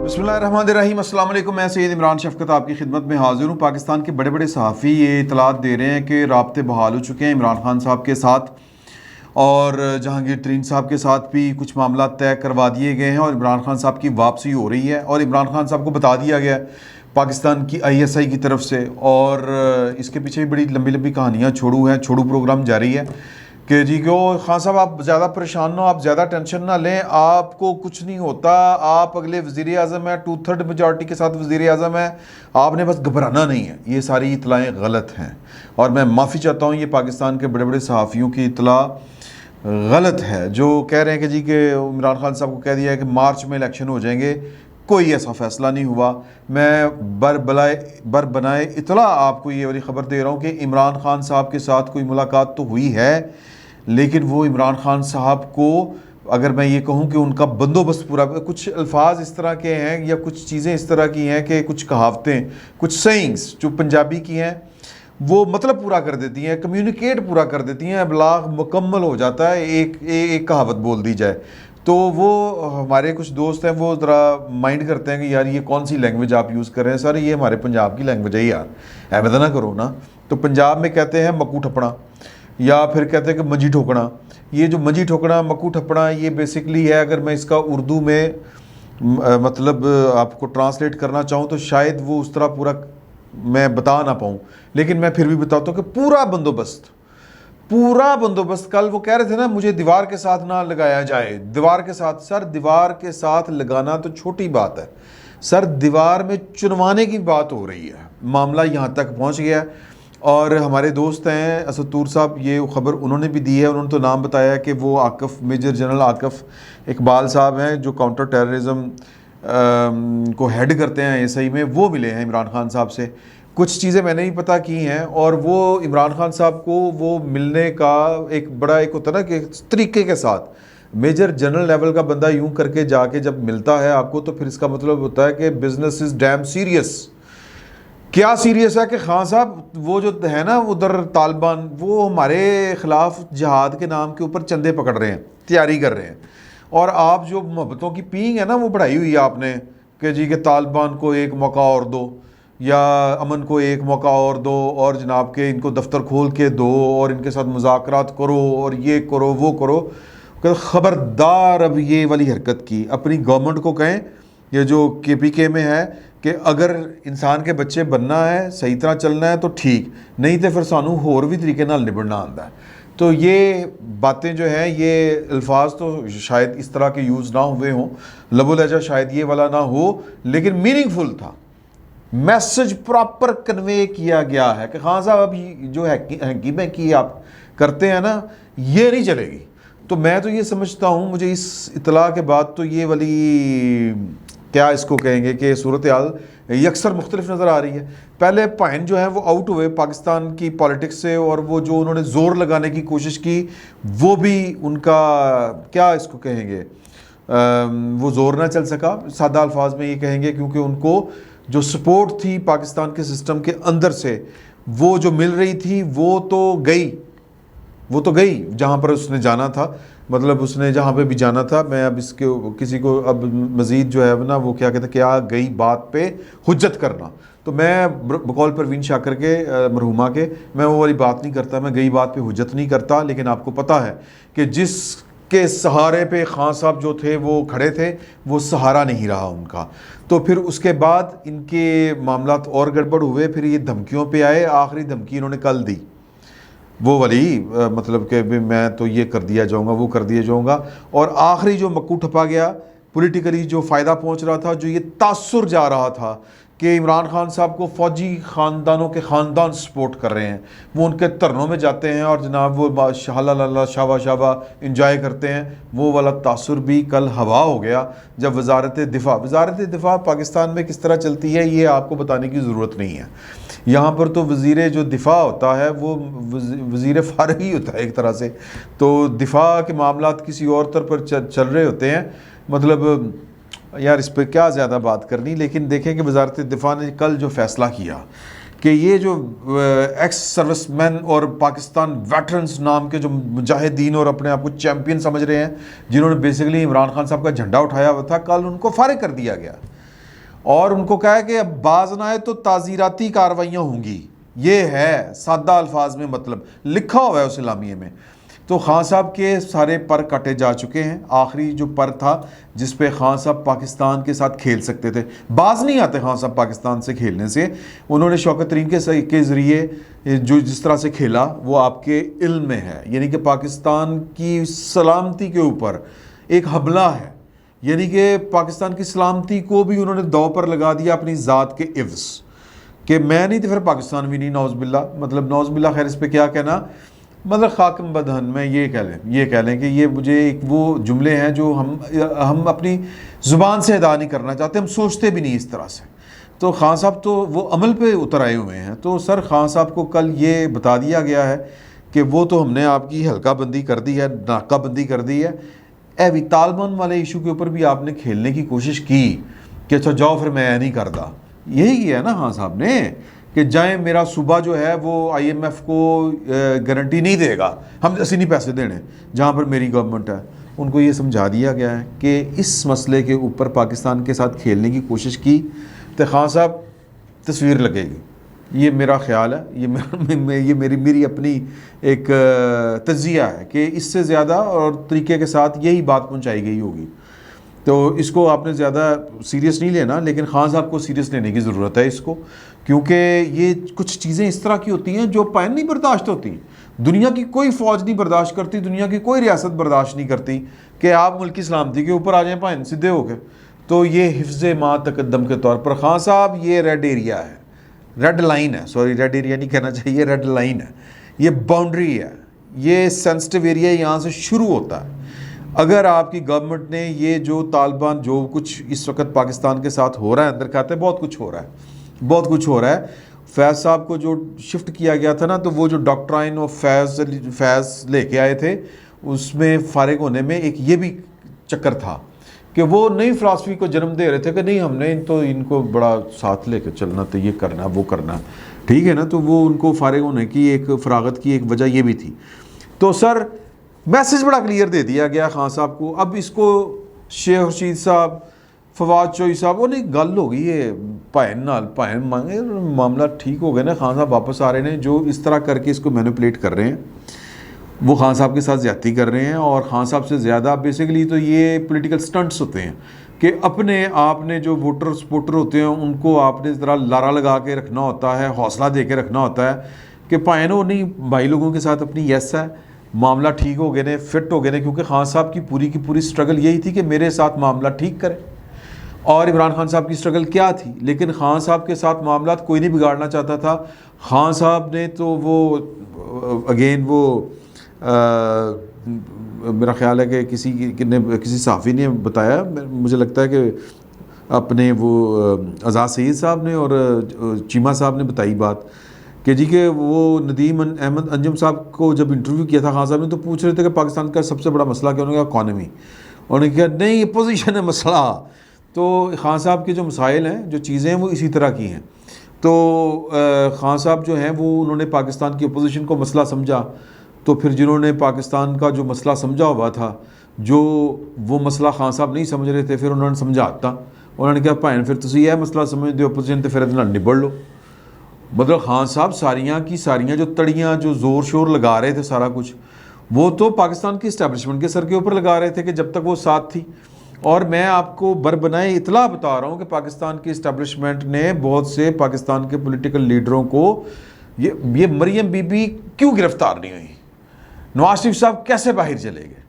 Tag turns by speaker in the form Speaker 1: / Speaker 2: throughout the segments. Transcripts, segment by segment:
Speaker 1: बिस्मिल्लाहिर्रहमानिर्रहीम, अस्सलाम वालेकुम। मैं सैयद इमरान शफ़क़त आपकी खिदमत में हाज़िर हूँ। पाकिस्तान के बड़े बड़े सहाफ़ी ये इतलात दे रहे हैं कि राब्ते बहाल हो चुके हैं इमरान खान साहब के साथ, और जहांगीर तरीन साहब के साथ भी कुछ मामला तय करवा दिए गए हैं और इमरान खान साहब की वापसी हो रही है। और इमरान खान साहब को बता दिया गया है पाकिस्तान की ISI की तरफ से, और इसके पीछे भी बड़ी लंबी लंबी कहानियाँ छोड़ू प्रोग्राम जारी है कि जी क्यों खान साहब आप ज़्यादा परेशान ना हो, आप ज़्यादा टेंशन ना लें, आपको कुछ नहीं होता, आप अगले वज़ीर आज़म हैं, 2/3 मेजॉरिटी के साथ वज़ीर आज़म है, आपने बस घबराना नहीं है। ये सारी इतलाएँ गलत हैं और मैं माफ़ी चाहता हूँ, ये पाकिस्तान के बड़े बड़े सहाफ़ियों की इतला गलत है जो कह रहे हैं कि जी कि इमरान खान साहब को कह दिया है कि मार्च में इलेक्शन हो जाएंगे। कोई ऐसा फ़ैसला नहीं हुआ। मैं बर बनाए इतला आपको ये वाली ख़बर दे रहा हूँ कि इमरान खान साहब के साथ कोई मुलाकात तो हुई है, लेकिन वो इमरान खान साहब को, अगर मैं ये कहूँ कि उनका बंदोबस्त पूरा, कुछ अल्फाज इस तरह के हैं या कुछ चीज़ें इस तरह की हैं कि कुछ कहावतें, कुछ सेइंग्स जो पंजाबी की हैं वो मतलब पूरा कर देती हैं, कम्युनिकेट पूरा कर देती हैं, अबलाग मुकम्मल हो जाता है एक कहावत बोल दी जाए। तो वो हमारे कुछ दोस्त हैं वो ज़रा माइंड करते हैं कि यार ये कौन सी लैंग्वेज आप यूज़ कर रहे हैं। सर ये हमारे पंजाब की लैंग्वेज है यार, ऐवें ना करो ना। तो पंजाब में कहते हैं मक्कू ठप्पना, या फिर कहते हैं कि मंजी ठोकना। ये जो मंजी ठोकना, मक्कू ठप्पना, ये बेसिकली है, अगर मैं इसका उर्दू में मतलब आपको ट्रांसलेट करना चाहूँ तो शायद वो उस तरह पूरा मैं बता ना पाऊँ, लेकिन मैं फिर भी बताता हूँ कि पूरा बंदोबस्त कल वो कह रहे थे ना मुझे दीवार के साथ ना लगाया जाए। दीवार के साथ, सर दीवार के साथ लगाना तो छोटी बात है, सर दीवार में चुनवाने की बात हो रही है। मामला यहाँ तक पहुँच गया। और हमारे दोस्त हैं असदूर साहब, ये खबर उन्होंने भी दी है, उन्होंने तो नाम बताया कि वो आकफ, मेजर जनरल आकफ इकबाल साहब हैं जो काउंटर टेररिज्म को हेड करते हैं ISI में, वो मिले हैं इमरान खान साहब से। कुछ चीज़ें मैंने भी पता की हैं, और वो इमरान खान साहब को वो मिलने का एक बड़ा एक होता है ना कि तरीके के साथ, मेजर जनरल लेवल का बंदा यूं करके जाके जब मिलता है आपको, तो फिर इसका मतलब होता है कि बिजनेस इज़ डैम सीरियस। क्या सीरियस है कि खान साहब वो जो है ना उधर तालिबान, वो हमारे ख़िलाफ़ जिहाद के नाम के ऊपर चंदे पकड़ रहे हैं, तैयारी कर रहे हैं, और आप जो मोहब्बतों की पींग है ना वो बढ़ाई हुई है आपने कि जी के तालिबान को एक मौका और दो, या अमन को एक मौका और दो, और जनाब के इनको दफ्तर खोल के दो, और इनके साथ मुज़ाकरात करो, और ये करो वो करो। ख़बरदार अब ये वाली हरकत की अपनी गवर्नमेंट को कहें, ये जो KPK में है, कि अगर इंसान के बच्चे बनना है, सही तरह चलना है तो ठीक, नहीं तो फिर सानू होर भी तरीके नाल निबड़ना आंदा है। तो ये बातें जो हैं, ये अल्फाज तो शायद इस तरह के यूज़ ना हुए हों, लबो लहजा शायद ये वाला ना हो, लेकिन मीनिंगफुल था। मैसेज प्रॉपर कन्वे किया गया है कि खान साहब अब जो हैंकी बैंकी आप करते हैं ना, ये नहीं चलेगी। तो मैं तो ये समझता हूँ, मुझे इस इतला के बाद तो ये वाली क्या इसको कहेंगे कि सूरत हाल यकसर मुख्तलिफ नज़र आ रही है। पहले पाइन जो है वो आउट हुए पाकिस्तान की पॉलिटिक्स से, और वो जो उन्होंने ज़ोर लगाने की कोशिश की वो भी उनका क्या इसको कहेंगे, वो ज़ोर ना चल सका, सादा अल्फाज में ये कहेंगे, क्योंकि उनको जो सपोर्ट थी पाकिस्तान के सिस्टम के अंदर से वो जो मिल रही थी वो तो गई जहाँ पर उसने जाना था, मतलब उसने जहाँ पे भी जाना था। मैं अब इसके किसी को अब मज़ीद जो है ना वो क्या कहते हैं, क्या गई बात पे हुज्जत करना, तो मैं बकौल परवीन शाकर के मरहुमा के मैं वो वाली बात नहीं करता, मैं गई बात पे हुज्जत नहीं करता। लेकिन आपको पता है कि जिसके सहारे पे खान साहब जो थे वो खड़े थे, वो सहारा नहीं रहा उनका। तो फिर उसके बाद इनके मामलात और गड़बड़ हुए, फिर ये धमकियों पे आए। आखिरी धमकी इन्होंने कल दी, वो वाली मतलब कि मैं तो ये कर दिया जाऊँगा, वो कर दिया जाऊँगा। और आखिरी जो मक्कू ठपा गया, पॉलिटिकली जो फ़ायदा पहुँच रहा था, जो ये तासुर जा रहा था कि इमरान खान साहब को फ़ौजी ख़ानदानों के ख़ानदान सपोर्ट कर रहे हैं, वो उनके धरनों में जाते हैं और जनाब वो शाला शाबा इंजॉय करते हैं, वो वाला तासुर भी कल हवा हो गया। जब वज़ारत दिफ़ा पाकिस्तान में किस तरह चलती है ये आपको बताने की ज़रूरत नहीं है। यहाँ पर तो वज़ीर जो दिफ़ा होता है वो वज़ीर फ़ारिग ही होता है एक तरह से। तो दिफ़ा के मामलात किसी और तरह पर चल रहे होते हैं। मतलब यार इस पर क्या ज़्यादा बात करनी, लेकिन देखें कि वज़ारत दिफ़ा ने कल जो फ़ैसला किया कि ये जो एक्स सर्विसमैन और पाकिस्तान वेटरन्स नाम के जो मुजाहिदीन और अपने आप को चैम्पियन समझ रहे हैं, जिन्होंने बेसिकली इमरान खान साहब का झंडा उठाया हुआ था, कल उनको फारिग कर दिया गया। और उनको कहा है कि अब बाज ना आए तो ताज़ीराती कार्रवाइयाँ होंगी। ये है सादा अल्फाज में मतलब, लिखा हुआ है उस इलामिये में। तो खान साहब के सारे पर काटे जा चुके हैं। आखिरी जो पर था जिस पे खान साहब पाकिस्तान के साथ खेल सकते थे, बाज नहीं आते खान साहब पाकिस्तान से खेलने से। उन्होंने शौकत तरीन के ज़रिए जो जिस तरह से खेला वो आपके इल्म में है, यानी कि पाकिस्तान की सलामती के ऊपर एक हमला है, यानी कि पाकिस्तान की सलामती को भी उन्होंने दांव पर लगा दिया अपनी ज़ात के इव्ज़ कि मैं नहीं तो फिर पाकिस्तान भी नहीं, नौज़बिल्ला। मतलब नौज़बिल्ला, खैर इस पे क्या कहना, मतलब खाकम बदहन में ये कह लें कि ये मुझे एक वो जुमले हैं जो हम अपनी ज़ुबान से अदा नहीं करना चाहते, हम सोचते भी नहीं इस तरह से। तो खान साहब तो वो अमल पे उतर आए हुए हैं। तो सर खान साहब को कल ये बता दिया गया है कि वो तो हमने आपकी हल्का बंदी कर दी है, नाकाबंदी कर दी है। अभी तालिबान वाले इशू के ऊपर भी आपने खेलने की कोशिश की कि अच्छा जाओ फिर मैं नहीं करता, यही किया है ना खान साहब ने कि जाए मेरा सूबा जो है वो IMF को गारंटी नहीं देगा, हम ऐसे नहीं पैसे देने जहाँ पर मेरी गवर्नमेंट है। उनको ये समझा दिया गया है कि इस मसले के ऊपर पाकिस्तान के साथ खेलने की कोशिश की तो खान साहब तस्वीर लगेगी। ये मेरा ख्याल है, ये मेरी अपनी एक तज्जिया है कि इससे ज़्यादा और तरीके के साथ यही बात पहुँचाई गई होगी। तो इसको आपने ज़्यादा सीरियस नहीं लेना, लेकिन खान साहब को सीरियस लेने की ज़रूरत है इसको, क्योंकि ये कुछ चीज़ें इस तरह की होती हैं जो पैन नहीं बर्दाश्त होती। दुनिया की कोई फ़ौज नहीं बर्दाश्त करती, दुनिया की कोई रियासत बर्दाश्त नहीं करती कि आप मुल्क की सलामती के ऊपर आ जाएँ पैन सीधे होकर। तो ये हिफ्ज़ माँ तकद्दम के तौर पर खान साहब ये रेड एरिया है, रेड लाइन है, सॉरी रेड एरिया नहीं कहना चाहिए, रेड लाइन है, ये बाउंड्री है, ये सेंसिटिव एरिया यहाँ से शुरू होता है। अगर आपकी गवर्नमेंट ने ये जो तालिबान जो कुछ इस वक्त पाकिस्तान के साथ हो रहा है, अंदर खाते बहुत कुछ हो रहा है, बहुत कुछ हो रहा है। फैज़ साहब को जो शिफ्ट किया गया था ना, तो वो जो डॉक्ट्राइन ऑफ फैज़ लेके आए थे उसमें फ़ारिग होने में एक ये भी चक्कर था कि वो नई फ़िलासफ़ी को जन्म दे रहे थे कि नहीं हमने तो इनको बड़ा साथ लेकर चलना, तो ये करना वो करना, ठीक है ना। तो वो उनको फ़ारिग होने की एक फ़रागत की एक वजह ये भी थी। तो सर मैसेज बड़ा क्लियर दे दिया गया खान साहब को। अब इसको शेख रशीद साहब, फवाद चौधरी साहब, वो नहीं गल हो गई है भैन नाल, भैन मांगे मामला ठीक हो गया ना। खान साहब वापस आ रहे हैं, जो इस तरह करके इसको मैनिपुलेट कर रहे हैं वो खान साहब के साथ ज़्यादती कर रहे हैं। और खान साहब से ज़्यादा बेसिकली तो ये पॉलिटिकल स्टंट्स होते हैं कि अपने आपने जो वोटर सपोर्टर होते हैं उनको आपने इस तरह लारा लगा के रखना होता है, हौसला दे के रखना होता है कि भैन वो नहीं भाई लोगों के साथ अपनी यस है, मामला ठीक हो गए ने, फिट हो गए ने। क्योंकि खान साहब की पूरी स्ट्रगल यही थी कि मेरे साथ मामला ठीक करें। और इमरान खान साहब की स्ट्रगल क्या थी, लेकिन खान साहब के साथ मामला कोई नहीं बिगाड़ना चाहता था। खान साहब ने तो वो अगेन वो मेरा ख्याल है कि किसी सहाफ़ी ने बताया, मुझे लगता है कि अपने वो आज़ाद सईद साहब ने और चीमा साहब ने बताई बात कि जी के वो नदीम अहमद अंजुम साहब को जब इंटरव्यू किया था खान साहब ने, तो पूछ रहे थे कि पाकिस्तान का सबसे बड़ा मसला क्या, उन्होंने कहा इकॉनमी। उन्होंने कहा नहीं, पोजीशन है मसला। तो खान साहब के जो मसाइल हैं, जो चीज़ें हैं, वो इसी तरह की हैं। तो खान साहब जो हैं वो उन्होंने पाकिस्तान की अपोजिशन को मसला समझा, तो फिर जिन्होंने पाकिस्तान का जो मसला समझा हुआ था, जो वो मसला खान साहब नहीं समझ रहे थे, फिर उन्होंने समझाता। उन्होंने कहा भैन फिर तुम यह मसला समझते हो अपोजिशन, तो फिर निबड़ लो। मतलब खान साहब सारियाँ की सारियाँ जो तड़ियाँ जो ज़ोर शोर लगा रहे थे, सारा कुछ वो तो पाकिस्तान की इस्टेब्लिशमेंट के सर के ऊपर लगा रहे थे कि जब तक वो साथ थी। और मैं आपको बरबनाए इतला बता रहा हूँ कि पाकिस्तान की इस्टेब्लिशमेंट ने बहुत से पाकिस्तान के पॉलिटिकल लीडरों को ये मरियम बीबी क्यों गिरफ्तार नहीं हुई, नवाज शरीफ साहब कैसे बाहर चले गए,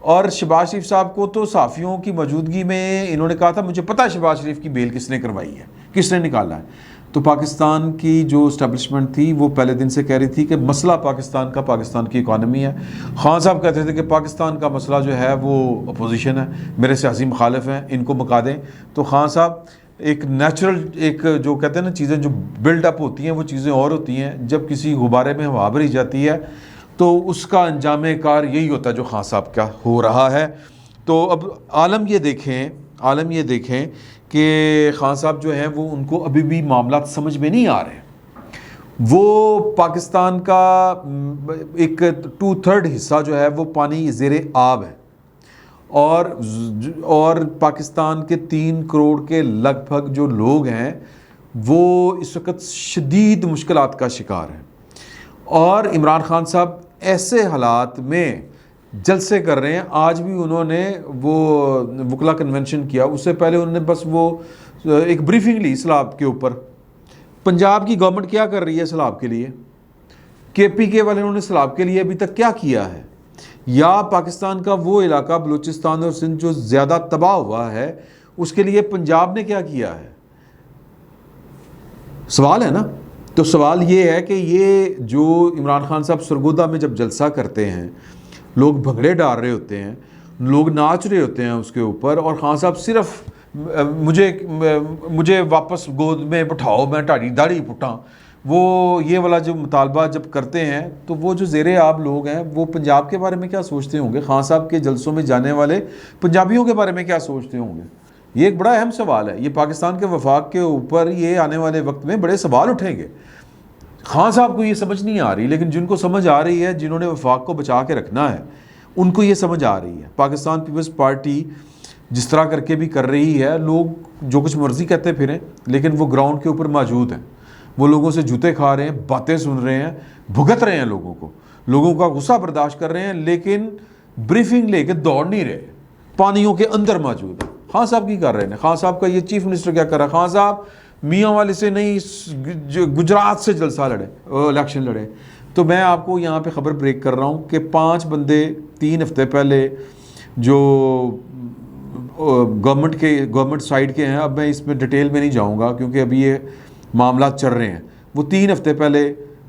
Speaker 1: और शहबाज शरीफ साहब को तो साफ़ियों की मौजूदगी में इन्होंने कहा था मुझे पता है शहबाज शरीफ की बेल किसने करवाई है, किसने निकाला है। तो पाकिस्तान की जो इस्टेब्लिशमेंट थी वो पहले दिन से कह रही थी कि मसला पाकिस्तान की इकॉनमी है। खान साहब कहते थे कि पाकिस्तान का मसला जो है वो अपोजिशन है, मेरे सियासी मुखालिफ हैं, इनको मुका दें। तो खान साहब एक नेचुरल एक जो कहते हैं ना चीज़ें जो बिल्डअप होती हैं वो चीज़ें और होती हैं, जब किसी गुब्बारे में हवा भरी जाती है तो उसका अंजाम कार यही होता है जो खान साहब का हो रहा है। तो अब आलम ये देखें कि खान साहब जो हैं वो उनको अभी भी मामला समझ में नहीं आ रहे। वो पाकिस्तान का एक 2/3 हिस्सा जो है वो पानी ज़ेरे आब है, और पाकिस्तान के 3 करोड़ के लगभग जो लोग हैं वो इस वक्त शदीद मुश्किलात का शिकार हैं। और इमरान खान साहब ऐसे हालात में जलसे कर रहे हैं। आज भी उन्होंने वो वकला कन्वेंशन किया, उससे पहले उन्होंने बस वो एक ब्रीफिंग ली सैलाब के ऊपर। पंजाब की गवर्नमेंट क्या कर रही है सैलाब के लिए? KPK वाले उन्होंने सैलाब के लिए अभी तक क्या किया है? या पाकिस्तान का वो इलाका बलूचिस्तान और सिंध जो ज़्यादा तबाह हुआ है उसके लिए पंजाब ने क्या किया है? सवाल है ना। तो सवाल ये है कि ये जो इमरान खान साहब सरगोदा में जब जलसा करते हैं, लोग भंगड़े डाल रहे होते हैं, लोग नाच रहे होते हैं उसके ऊपर, और खान साहब सिर्फ मुझे वापस गोद में बिठाओ, मैं ढाड़ी दाढ़ी पुटा, वो ये वाला जो मुतालबा जब करते हैं, तो वो जो ज़ेरे आब लोग हैं वो पंजाब के बारे में क्या सोचते होंगे? खान साहब के जलसों में जाने वाले पंजाबियों के बारे में क्या सोचते होंगे? ये एक बड़ा अहम सवाल है। ये पाकिस्तान के वफाक के ऊपर ये आने वाले वक्त में बड़े सवाल उठेंगे। खान साहब को ये समझ नहीं आ रही, लेकिन जिनको समझ आ रही है, जिन्होंने वफाक को बचा के रखना है, उनको ये समझ आ रही है। पाकिस्तान पीपल्स पार्टी जिस तरह करके भी कर रही है, लोग जो कुछ मर्जी कहते फिरें, लेकिन वो ग्राउंड के ऊपर मौजूद हैं। वो लोगों से जूते खा रहे हैं, बातें सुन रहे हैं, भुगत रहे हैं लोगों का गुस्सा बर्दाश्त कर रहे हैं, लेकिन ब्रीफिंग लेके दौड़ नहीं रहे, पानियों के अंदर मौजूद है। खान साहब की कर रहे हैं। खान साहब का ये चीफ मिनिस्टर क्या कर रहा है? खान साहब मियाँ वाले से नहीं, गुजरात से जलसा लड़े, इलेक्शन लड़े। तो मैं आपको यहाँ पे ख़बर ब्रेक कर रहा हूँ कि 5 बंदे 3 हफ्ते पहले जो गवर्नमेंट साइड के हैं, अब मैं इसमें डिटेल में नहीं जाऊँगा क्योंकि अभी ये मामला चल रहे हैं, वो 3 हफ्ते पहले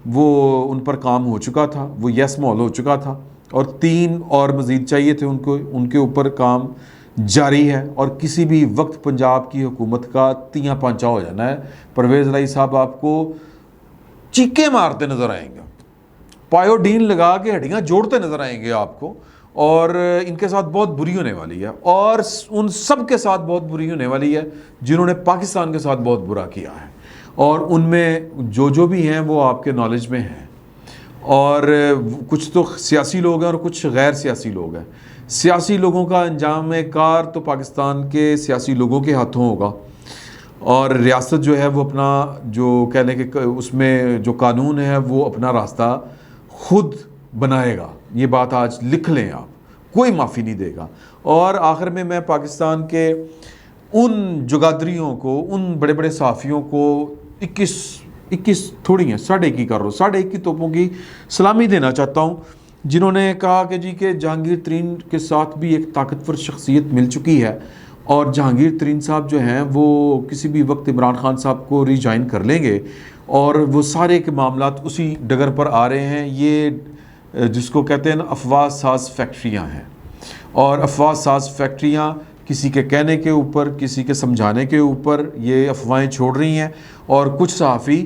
Speaker 1: वो उन पर काम हो चुका था, वो यस मॉल हो चुका था, और 3 और मज़ीद चाहिए थे उनको, उनके ऊपर काम जारी है। और किसी भी वक्त पंजाब की हुकूमत का तियाँ पांचा हो जाना है। परवेज़ इलाही साहब आपको चीखे मारते नज़र आएंगे, पायोडीन लगा के हड्डियाँ जोड़ते नज़र आएंगे आपको, और इनके साथ बहुत बुरी होने वाली है, और उन सब के साथ बहुत बुरी होने वाली है जिन्होंने पाकिस्तान के साथ बहुत बुरा किया है। और उनमें जो भी हैं वो आपके नॉलेज में हैं, और कुछ तो सियासी लोग हैं और कुछ गैर सियासी लोग हैं। सियासी लोगों का अंजाम कार तो पाकिस्तान के सियासी लोगों के हाथों होगा, और रियासत जो है वो अपना जो कहने के उसमें जो कानून है वो अपना रास्ता खुद बनाएगा। ये बात आज लिख लें आप, कोई माफ़ी नहीं देगा। और आखिर में मैं पाकिस्तान के उन जुगादरियों को, उन बड़े बड़े सहाफ़ियों को 21 थोड़ी हैं, 1.5 कर रहा हूँ, 1.5 तोपों की सलामी देना चाहता हूँ, जिन्होंने कहा कि जी के जहांगीर तरीन के साथ भी एक ताकतवर शख्सियत मिल चुकी है, और जहांगीर तरीन साहब जो हैं वो किसी भी वक्त इमरान खान साहब को रिजाइन कर लेंगे, और वो सारे के मामलात उसी डगर पर आ रहे हैं। ये जिसको कहते हैं ना, अफवाह साज फैक्ट्रियाँ हैं, और अफवाह साज फैक्ट्रियाँ किसी के कहने के ऊपर, किसी के समझाने के ऊपर ये अफवाहें छोड़ रही हैं। और कुछ सहाफ़ी,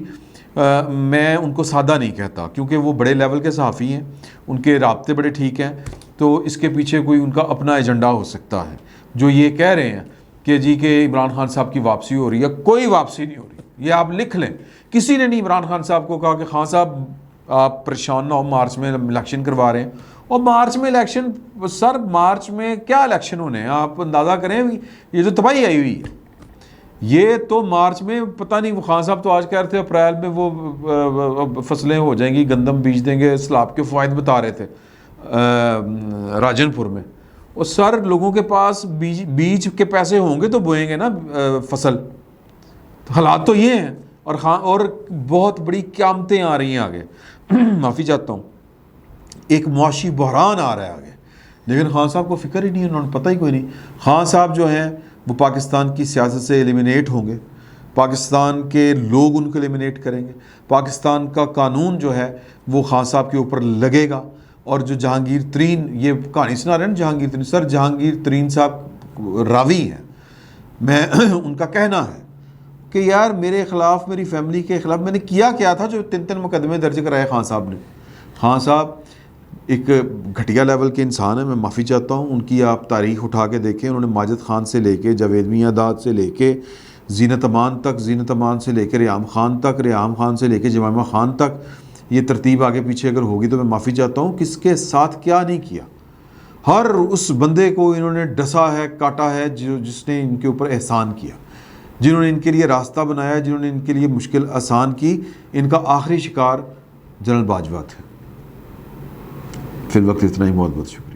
Speaker 1: मैं उनको सादा नहीं कहता क्योंकि वो बड़े लेवल के सहाफ़ी हैं, उनके राब्ते बड़े ठीक हैं, तो इसके पीछे कोई उनका अपना एजेंडा हो सकता है। जो ये कह रहे हैं कि जी के इमरान खान साहब की वापसी हो रही है, कोई वापसी नहीं हो रही, ये आप लिख लें। किसी ने नहीं इमरान खान साहब को कहा कि खान साहब आप परेशान ना हो, मार्च में इलेक्शन करवा रहे हैं। और मार्च में इलेक्शन, सर मार्च में क्या इलेक्शन होने हैं? आप अंदाज़ा करें, ये जो तबाही आई हुई है, ये तो मार्च में पता नहीं। वो खान साहब तो आज कह रहे थे अप्रैल में वो फसलें हो जाएंगी, गंदम बीज देंगे, सैलाब के फ़ायद बता रहे थे राजनपुर में। और सर लोगों के पास बीज के पैसे होंगे तो बोएंगे ना फसल। तो हालात तो ये हैं, और बहुत बड़ी क़यामतें आ रही हैं आगे। माफ़ी चाहता हूँ, एक मुआशी बहरान आ रहा है आगे, लेकिन खान साहब को फ़िक्र ही नहीं है, उन्होंने पता ही कोई नहीं। खान साहब जो हैं वो पाकिस्तान की सियासत से एलिमिनेट होंगे, पाकिस्तान के लोग उनको एलिमिनेट करेंगे, पाकिस्तान का कानून जो है वो खान साहब के ऊपर लगेगा। और जो जहांगीर तरीन, ये कहानी सुना रहे हैं जहांगीर तरीन, सर जहांगीर तरीन साहब रावी हैं, मैं उनका कहना है कि यार मेरे ख़िलाफ़, मेरी फैमिली के ख़िलाफ़ मैंने किया क्या था जो 3 मुकदमे दर्ज कराए खान साहब ने। खान साहब एक घटिया लेवल के इंसान है, मैं माफ़ी चाहता हूँ। उनकी आप तारीख़ उठा के देखें, उन्होंने माजिद ख़ान से लेके, जावेद मियाँदाद से लेके, ज़ीनत अमान तक, ज़ीनत अमान से लेके रियाम ख़ान तक, रियाम ख़ान से लेके जमामा ख़ान तक, ये तरतीब आगे पीछे अगर होगी तो मैं माफ़ी चाहता हूँ। किसके साथ क्या नहीं किया, हर उस बंदे को इन्होंने डसा है, काटा है जिसने इनके ऊपर एहसान किया, जिन्होंने इनके लिए रास्ता बनाया, जिन्होंने इनके लिए मुश्किल आसान की। इनका आखिरी शिकार जनरल बाजवा थे। फिर वक्त इतना ही, बहुत बहुत शुक्रिया।